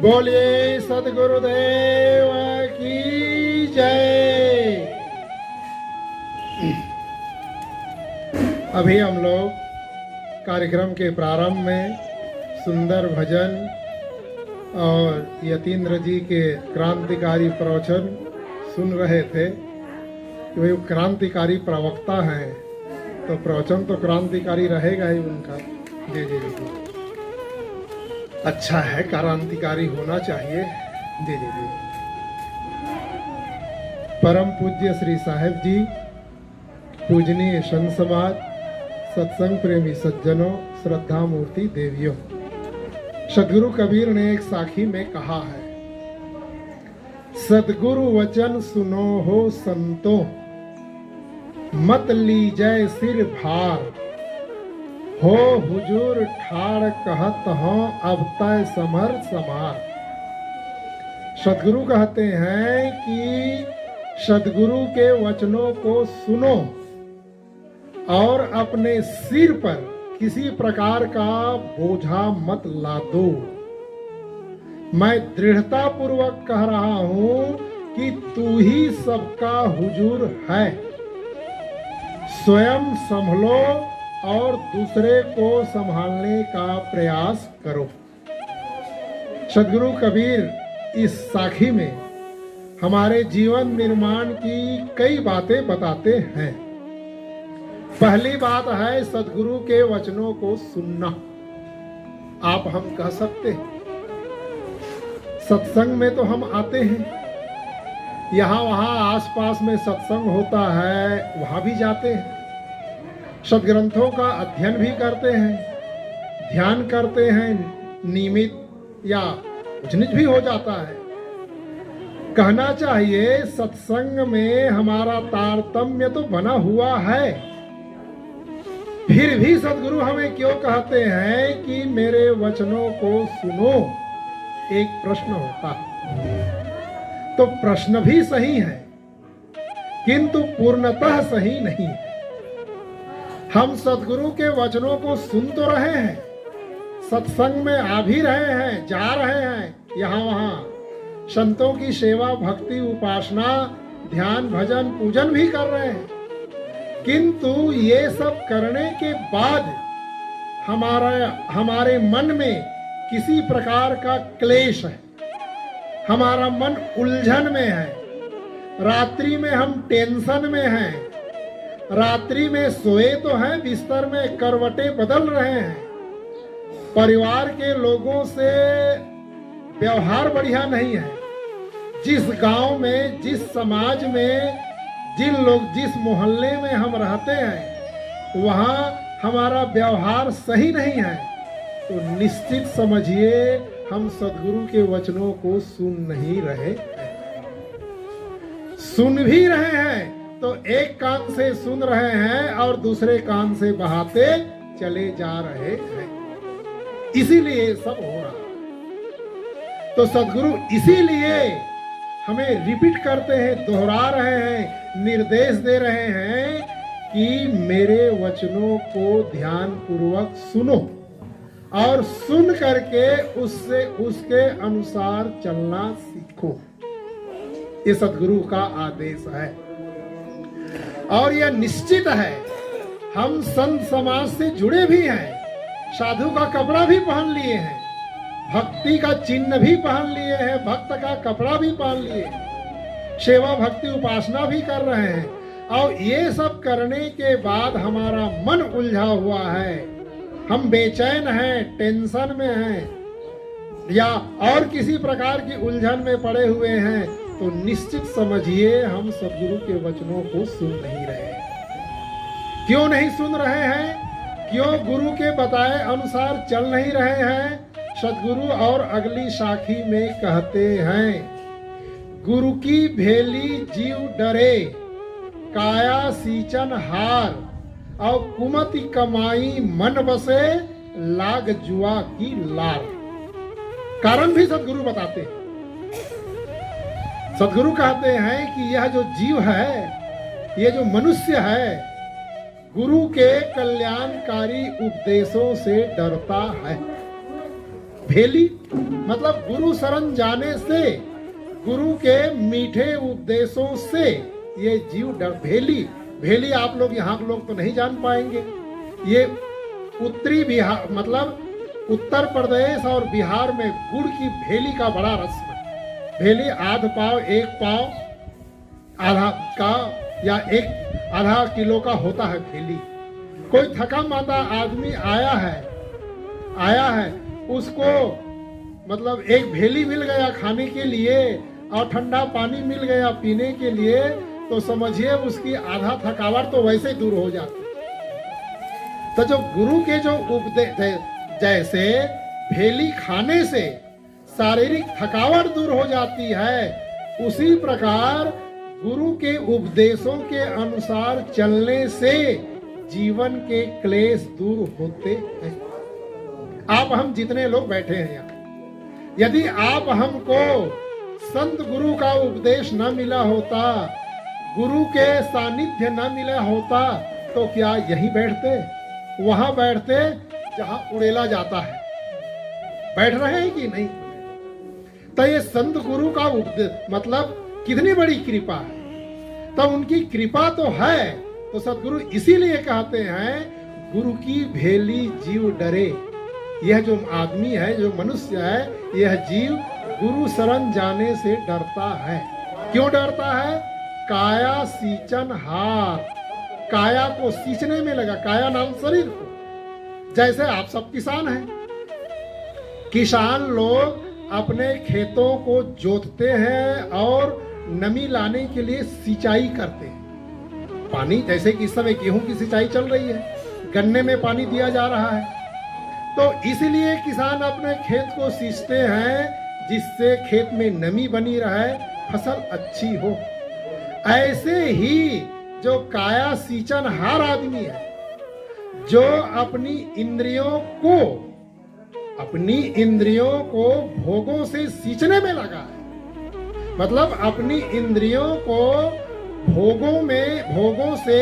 बोलिए सदगुरुदेव की जय। अभी हम लोग कार्यक्रम के प्रारंभ में सुंदर भजन और यतीन्द्र जी के क्रांतिकारी प्रवचन सुन रहे थे। वे क्रांतिकारी प्रवक्ता हैं तो प्रवचन तो क्रांतिकारी रहेगा ही उनका। जी जी जी, अच्छा है, क्रांतिकारी होना चाहिए। जी जी जी। परम पूज्य श्री साहेब जी, पूजनीय संत समाज, सत्संग प्रेमी सज्जनों, श्रद्धा मूर्ति देवियों, सदगुरु कबीर ने एक साखी में कहा है, सदगुरु वचन सुनो हो संतो, मत लीजय सिर भार, हो हुजूर ठाड़ कहत हो अब तय समर समार। सदगुरु कहते हैं कि सदगुरु के वचनों को सुनो और अपने सिर पर किसी प्रकार का बोझा मत लादो। मैं दृढ़ता पूर्वक कह रहा हूं कि तू ही सबका हुजूर है। स्वयं संभलो और दूसरे को संभालने का प्रयास करो। सदगुरु कबीर इस साखी में हमारे जीवन निर्माण की कई बातें बताते हैं। पहली बात है सदगुरु के वचनों को सुनना। आप हम कह सकते हैं, सत्संग में तो हम आते हैं, यहाँ वहाँ आसपास में सत्संग होता है, वहाँ भी जाते हैं, सदग्रंथों का अध्ययन भी करते हैं, ध्यान करते हैं, नियमित या उजनित भी हो जाता है। कहना चाहिए सत्संग में हमारा तारतम्य तो बना हुआ है, फिर भी सदगुरु हमें क्यों कहते हैं कि मेरे वचनों को सुनो। एक प्रश्न होता है, तो प्रश्न भी सही है किंतु पूर्णतः सही नहीं है। हम सदगुरु के वचनों को सुन तो रहे हैं, सत्संग में आ भी रहे हैं, जा रहे हैं यहाँ वहाँ, संतों की सेवा भक्ति उपासना ध्यान भजन पूजन भी कर रहे हैं, किंतु ये सब करने के बाद हमारे मन में किसी प्रकार का क्लेश है, हमारा मन उलझन में है, रात्रि में हम टेंशन में हैं, रात्रि में सोए तो हैं, बिस्तर में करवटें बदल रहे हैं, परिवार के लोगों से व्यवहार बढ़िया नहीं है, जिस गांव में जिस समाज में जिस मोहल्ले में हम रहते हैं वहां हमारा व्यवहार सही नहीं है, तो निश्चित समझिए हम सदगुरु के वचनों को सुन नहीं रहे हैं। सुन भी रहे हैं तो एक कान से सुन रहे हैं और दूसरे कान से बहाते चले जा रहे हैं, इसीलिए सब हो रहा है। तो सदगुरु इसीलिए हमें रिपीट करते हैं, दोहरा रहे हैं, निर्देश दे रहे हैं कि मेरे वचनों को ध्यान पूर्वक सुनो और सुन करके उससे उसके अनुसार चलना सीखो। ये सदगुरु का आदेश है और यह निश्चित है। हम संत समाज से जुड़े भी हैं, साधु का कपड़ा भी पहन लिए हैं, भक्ति का चिन्ह भी पहन लिए हैं, भक्त का कपड़ा भी पहन लिए, सेवा भक्ति उपासना भी कर रहे हैं, और ये सब करने के बाद हमारा मन उलझा हुआ है, हम बेचैन हैं, टेंशन में हैं या और किसी प्रकार की उलझन में पड़े हुए हैं, तो निश्चित समझिए हम सदगुरु के वचनों को सुन नहीं रहे। क्यों नहीं सुन रहे हैं? क्यों गुरु के बताए अनुसार चल नहीं रहे हैं? सदगुरु और अगली साखी में कहते हैं, गुरु की भेली जीव डरे, काया सींचन हार, और कुमति कमाई मन बसे, लाग जुआ की लार। कारण भी सदगुरु बताते हैं। सदगुरु कहते हैं कि यह जो जीव है, ये जो मनुष्य है, गुरु के कल्याणकारी उपदेशों से डरता है। भेली मतलब गुरु शरण जाने से, गुरु के मीठे उपदेशों से ये जीव डर। भेली, भेली आप लोग यहाँ के लोग तो नहीं जान पाएंगे। ये उत्तरी बिहार मतलब उत्तर प्रदेश और बिहार में गुड़ की भेली का बड़ा रस्म है। भेली आध पाव, एक पाव आधा का या एक आधा किलो का होता है भेली। कोई थका मांदा आदमी आया है उसको मतलब एक भेली मिल गया खाने के लिए और ठंडा पानी मिल गया पीने के लिए, तो समझिए उसकी आधा थकावट तो वैसे ही दूर हो जाती। तो जो गुरु के जो उपदेश, जैसे भेली खाने से शारीरिक थकावट दूर हो जाती है, उसी प्रकार गुरु के उपदेशों के अनुसार चलने से जीवन के क्लेश दूर होते हैं। आप हम जितने लोग बैठे हैं यहाँ, यदि आप हमको संत गुरु का उपदेश न मिला होता, गुरु के सानिध्य न मिला होता, तो क्या यहीं बैठते, वहां बैठते जहां उड़ेला जाता है? बैठ रहे हैं कि नहीं? तो ये संत गुरु का उपदेश मतलब कितनी बड़ी कृपा है। तो उनकी कृपा तो है, तो सतगुरु इसीलिए कहते हैं गुरु की भेली जीव डरे। यह जो आदमी है, जो मनुष्य है, यह जीव गुरु शरण जाने से डरता है। क्यों डरता है? काया सींचन हार, काया को सींचने में लगा, काया नाम शरीर को। जैसे आप सब किसान हैं, किसान लोग अपने खेतों को जोतते हैं और नमी लाने के लिए सिंचाई करते हैं। पानी, जैसे कि इस समय गेहूं की सिंचाई चल रही है, गन्ने में पानी दिया जा रहा है, तो इसलिए किसान अपने खेत को सींचते हैं जिससे खेत में नमी बनी रहे, फसल अच्छी हो। ऐसे ही जो काया सींचनहार आदमी है, जो अपनी इंद्रियों को भोगों से सींचने में लगा है, मतलब अपनी इंद्रियों को भोगों से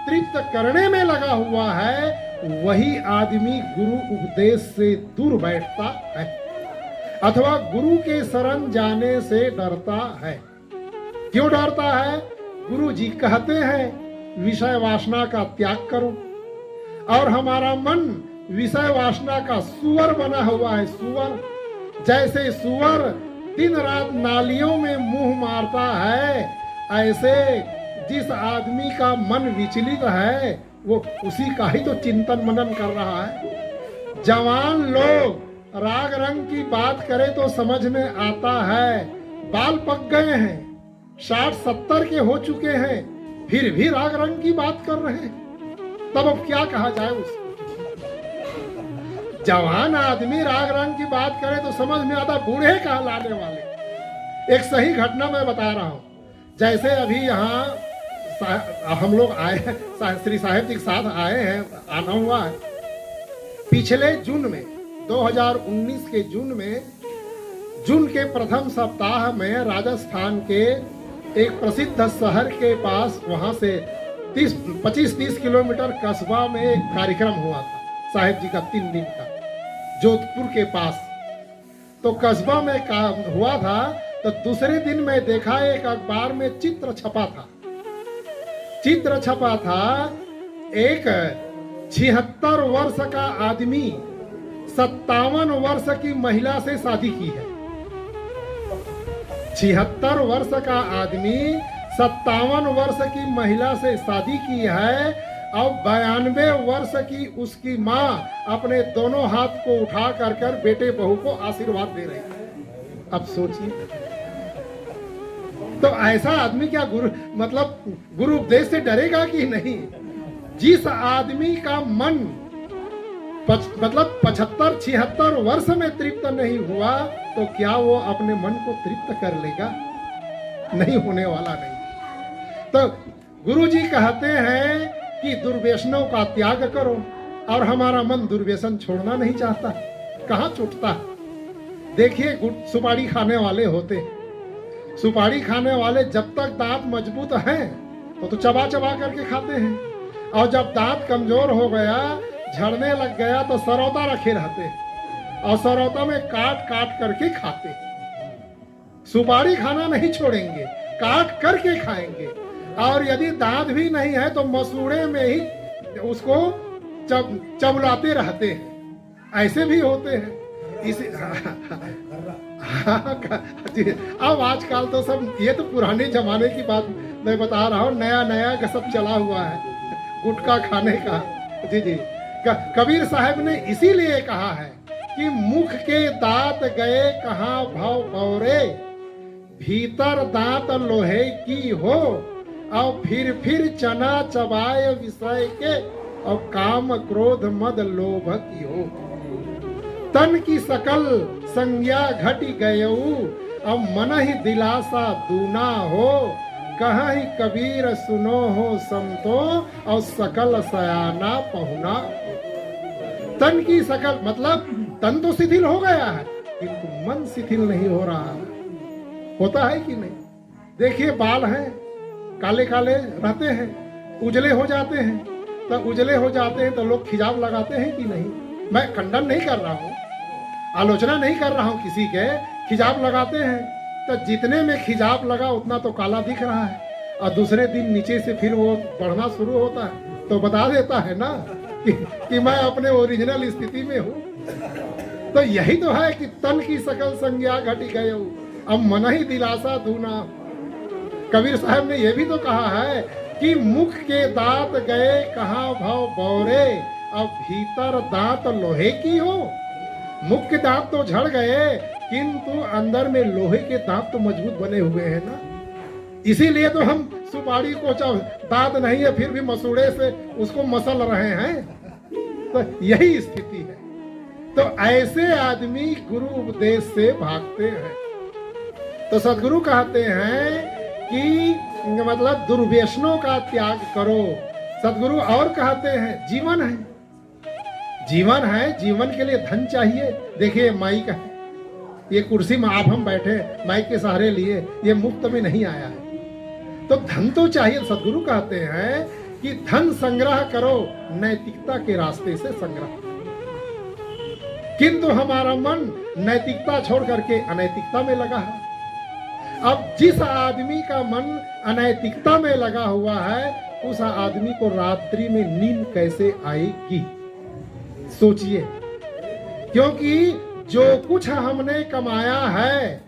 तृप्त करने में लगा हुआ है, वही आदमी गुरु उपदेश से दूर बैठता है अथवा गुरु के शरण जाने से डरता है। क्यों डरता है? गुरु जी कहते हैं विषय वासना का त्याग करो, और हमारा मन विषय वासना का सुअर बना हुआ है। सुअर, जैसे सुअर दिन रात नालियों में मुंह मारता है, ऐसे जिस आदमी का मन विचलित है वो उसी का ही तो चिंतन मनन कर रहा है। जवान लोग राग रंग की बात करें तो समझ में आता है, बाल पक गए हैं, 60-70 के हो चुके हैं, फिर भी राग रंग की बात कर रहे हैं, तब अब क्या कहा जाए उसको? जवान आदमी राग रंग की बात करे तो समझ में आता, बूढ़े कहलाने वाले। एक सही घटना मैं बता रहा हूं। जैसे अभी यहाँ हम लोग आए, श्री साहेब जी के साथ आए हैं, आना हुआ है। पिछले जून में 2019 के जून के प्रथम सप्ताह में राजस्थान के एक प्रसिद्ध शहर के पास, वहां से 25-30 किलोमीटर कस्बा में एक कार्यक्रम हुआ था साहेब जी का 3 दिन का, जोधपुर के पास। तो कस्बा में हुआ था, तो दूसरे दिन मैं देखा एक अखबार में चित्र छपा था। एक 76 वर्ष का आदमी 57 वर्ष की महिला से शादी की है। 76 वर्ष का आदमी 57 वर्ष की महिला से शादी की है, और 92 वर्ष की उसकी माँ अपने दोनों हाथ को उठा कर बेटे बहू को आशीर्वाद दे रही है। अब सोचिए, तो ऐसा आदमी क्या गुरु उपदेश से डरेगा कि नहीं? जिस आदमी का मन 75-76 वर्ष में तृप्त नहीं हुआ, तो क्या वो अपने मन को तृप्त कर लेगा? नहीं, होने वाला नहीं। तो गुरु जी कहते हैं कि दुर्व्यसनों का त्याग करो, और हमारा मन दुर्व्यसन छोड़ना नहीं चाहता। कहाँ छूटता? देखिए, सुपारी खाने वाले होते, सुपारी खाने वाले जब तक दांत मजबूत हैं तो चबा करके खाते हैं, और जब दांत कमजोर हो गया, झड़ने लग गया, तो सरौता रखे रहते। और सरौता में काट काट करके खाते हैं। सुपारी खाना नहीं छोड़ेंगे, काट करके खाएंगे। और यदि दांत भी नहीं है तो मसूड़े में ही उसको चबलाते रहते हैं। ऐसे भी होते हैं। इसी अब आजकल तो सब, ये तो पुराने जमाने की बात मैं बता रहा हूँ, नया नया का सब चला हुआ है गुटखा खाने का। जी जी, कबीर साहब ने इसीलिए कहा है कि मुख के दांत गए कहाँ भाव पौरे, भीतर दांत लोहे की हो, और फिर चना चबाए विषय के, और काम क्रोध मद लोभ की हो। तन की सकल संज्ञा घटी गयऊ, अब मन ही दिलासा दूना हो, कहाँ ही कबीर सुनो हो संतो, और सकल सयाना पहुना। तन की सकल मतलब तन तो शिथिल हो गया है, किंतु मन शिथिल नहीं हो रहा है। होता है कि नहीं? देखिए, बाल हैं, काले काले रहते हैं, उजले हो जाते हैं। तो उजले हो जाते हैं तो लोग खिजाव लगाते हैं कि नहीं? मैं खंडन नहीं कर रहा हूँ, आलोचना नहीं कर रहा हूँ किसी के, खिजाव लगाते हैं। तो जितने में खिजाव लगा उतना तो काला दिख रहा है, और दूसरे दिन नीचे से फिर वो बढ़ना शुरू होता है, तो बता देता है ना कि मैं अपने ओरिजिनल स्थिति में हूँ। तो यही तो है कि तन की सकल संज्ञा घटी गए, अब मन ही दिलासा दूना। कबीर साहब ने यह भी तो कहा है कि मुख के दांत गए कहाँ भाव बौरे, अब भीतर दांत लोहे की हो। मुख के दांत तो झड़ गए, किंतु अंदर में लोहे के दांत तो मजबूत बने हुए हैं ना। इसीलिए तो हम सुपारी को, दांत नहीं है फिर भी मसूड़े से उसको मसल रहे हैं। तो यही स्थिति है। तो ऐसे आदमी गुरु उपदेश से भागते हैं। तो सदगुरु कहते हैं कि मतलब दुर्व्यसनों का त्याग करो। सदगुरु और कहते हैं जीवन है, जीवन है, जीवन के लिए धन चाहिए। देखिए माइक है, ये कुर्सी में आप हम बैठे माइक के सहारे लिए, ये मुफ्त में नहीं आया है, तो धन तो चाहिए। सदगुरु कहते हैं कि धन संग्रह करो, नैतिकता के रास्ते से संग्रह। किंतु हमारा मन नैतिकता छोड़ करके अनैतिकता में लगा है। अब जिस आदमी का मन अनैतिकता में लगा हुआ है, उस आदमी को रात्रि में नींद कैसे आएगी? सोचिए। क्योंकि जो कुछ हमने कमाया है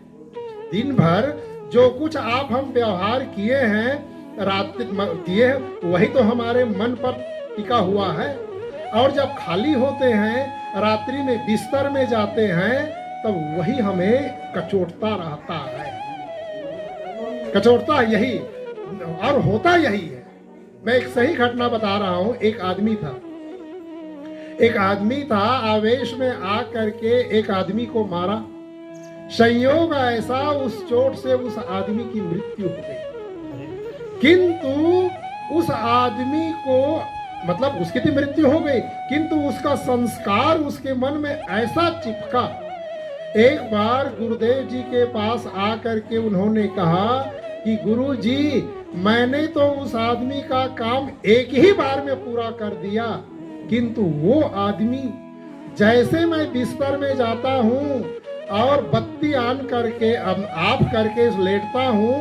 दिन भर, जो कुछ आप हम व्यवहार किए हैं, रात्रि किए हैं, वही तो हमारे मन पर टिका हुआ है। और जब खाली होते हैं, रात्रि में बिस्तर में जाते हैं, तब वही हमें कचोटता रहता है। कचोटता यही और होता यही है। मैं एक सही घटना बता रहा हूं। एक आदमी था, आवेश में आ करके एक आदमी को मारा। संयोग ऐसा, उस चोट से उस आदमी की मृत्यु हो गई। किंतु उस आदमी को, मतलब उसकी तो मृत्यु हो गई, किंतु उसका संस्कार उसके मन में ऐसा चिपका। एक बार गुरुदेव जी के पास आकर के उन्होंने कहा कि गुरु जी, मैंने तो उस आदमी का काम एक ही बार में पूरा कर दिया, किंतु वो आदमी, जैसे मैं बिस्तर में जाता हूँ और बत्ती आन करके आप करके लेटता हूँ,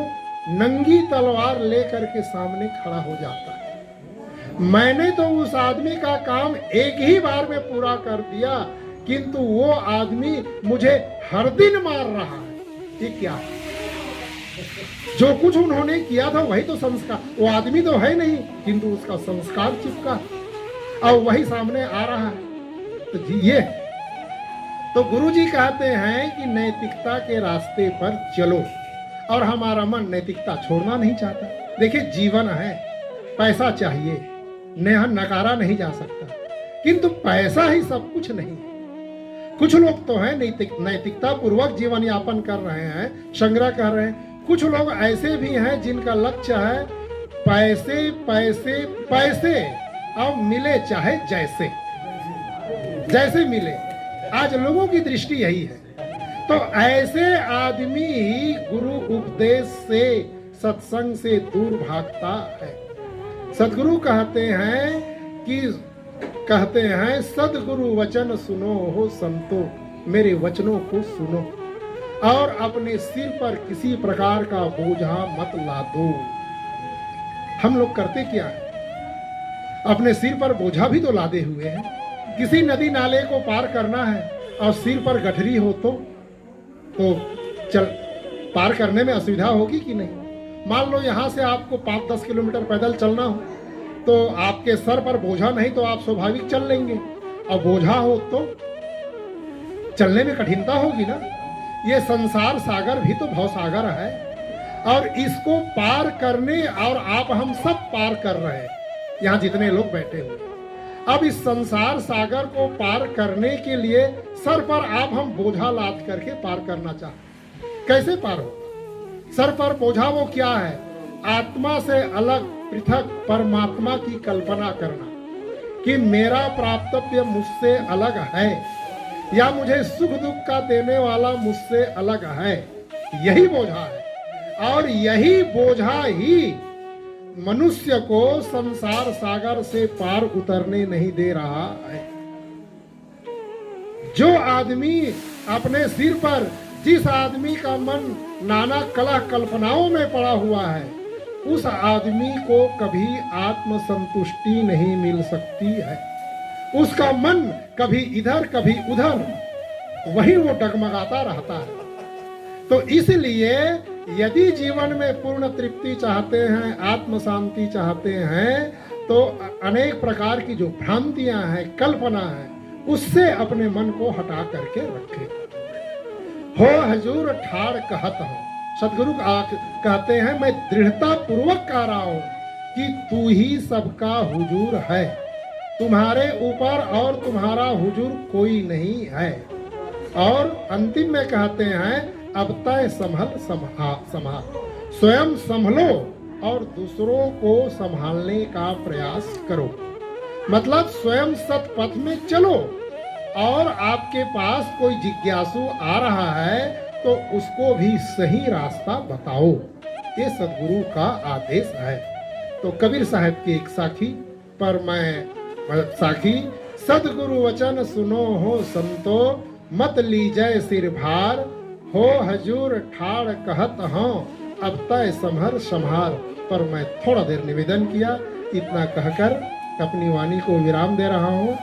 नंगी तलवार लेकर के सामने खड़ा हो जाता है। मैंने तो उस आदमी का काम एक ही बार में पूरा कर दिया, किंतु वो आदमी मुझे हर दिन मार रहा है। ये क्या है? जो कुछ उन्होंने किया था वही तो संस्कार, वो आदमी तो है नहीं, किंतु उसका संस्कार चिपका और वही सामने आ रहा है। तो ये तो गुरुजी कहते हैं कि नैतिकता के रास्ते पर चलो, और हमारा मन नैतिकता छोड़ना नहीं चाहता। देखिए, जीवन है, पैसा चाहिए, नकारा नहीं जा सकता, किंतु पैसा ही सब कुछ नहीं है। कुछ लोग तो है नैतिकता पूर्वक जीवन यापन कर रहे हैं, संग्रह कर रहे हैं। कुछ लोग ऐसे भी हैं जिनका लक्ष्य है पैसे पैसे पैसे, अब मिले चाहे जैसे जैसे मिले। आज लोगों की दृष्टि यही है। तो ऐसे आदमी ही गुरु उपदेश से, सत्संग से दूर भागता है। सदगुरु कहते हैं सदगुरु वचन सुनो हो संतो, मेरे वचनों को सुनो और अपने सिर पर किसी प्रकार का बोझा मत लादो। हम लोग करते क्या है, अपने सिर पर बोझा भी तो लादे हुए हैं। किसी नदी नाले को पार करना है और सिर पर गठरी हो तो चल पार करने में असुविधा होगी कि नहीं। मान लो यहाँ से आपको 5-10 किलोमीटर पैदल चलना हो तो आपके सर पर बोझा नहीं तो आप स्वाभाविक चल लेंगे, और बोझा हो तो चलने में कठिनता होगी ना। ये संसार सागर भी तो भव सागर है, और इसको पार करने और आप हम सब पार कर रहे हैं, यहाँ जितने लोग बैठे हुए। अब इस संसार सागर को पार करने के लिए सर पर आप हम बोझा लाद करके पार करना चाहते, कैसे पार होगा? सर पर बोझा वो क्या है? आत्मा से अलग पृथक परमात्मा की कल्पना करना कि मेरा प्राप्तव्य मुझसे अलग है, या मुझे सुख दुख का देने वाला मुझसे अलग है। यही बोझा है, और यही बोझा ही मनुष्य को संसार सागर से पार उतरने नहीं दे रहा है। जो आदमी अपने सिर पर, जिस आदमी का मन नाना कला कल्पनाओं में पड़ा हुआ है, उस आदमी को कभी आत्म संतुष्टि नहीं मिल सकती है। उसका मन कभी इधर कभी उधर, वही वो डगमगाता रहता है। तो इसलिए यदि जीवन में पूर्ण तृप्ति चाहते हैं, आत्म शांति चाहते हैं, तो अनेक प्रकार की जो भ्रांतियां हैं, कल्पना है, उससे अपने मन को हटा करके रखें। हो हजूर ठाड़ कहत हो, सदगुरु कहते हैं मैं दृढ़ता पूर्वक कह रहा हूं कि तू ही सबका हुजूर है, तुम्हारे ऊपर और तुम्हारा हुजूर कोई नहीं है। और अंतिम में कहते हैं अब तय संभल संभाल, स्वयं संभलो और दूसरों को संभालने का प्रयास करो। मतलब स्वयं सत्पथ में चलो, और आपके पास कोई जिज्ञासु आ रहा है तो उसको भी सही रास्ता बताओ। ये सदगुरु का आदेश है। तो कबीर साहब की एक साखी पर मैं साखी, सदगुरु वचन सुनो हो संतो, मत लीजय सिर भार, हो हजूर ठाड़ कहत हाँ, अब तय संभर संभार। पर मैं थोड़ा देर निवेदन किया, इतना कहकर अपनी वाणी को विराम दे रहा हूँ।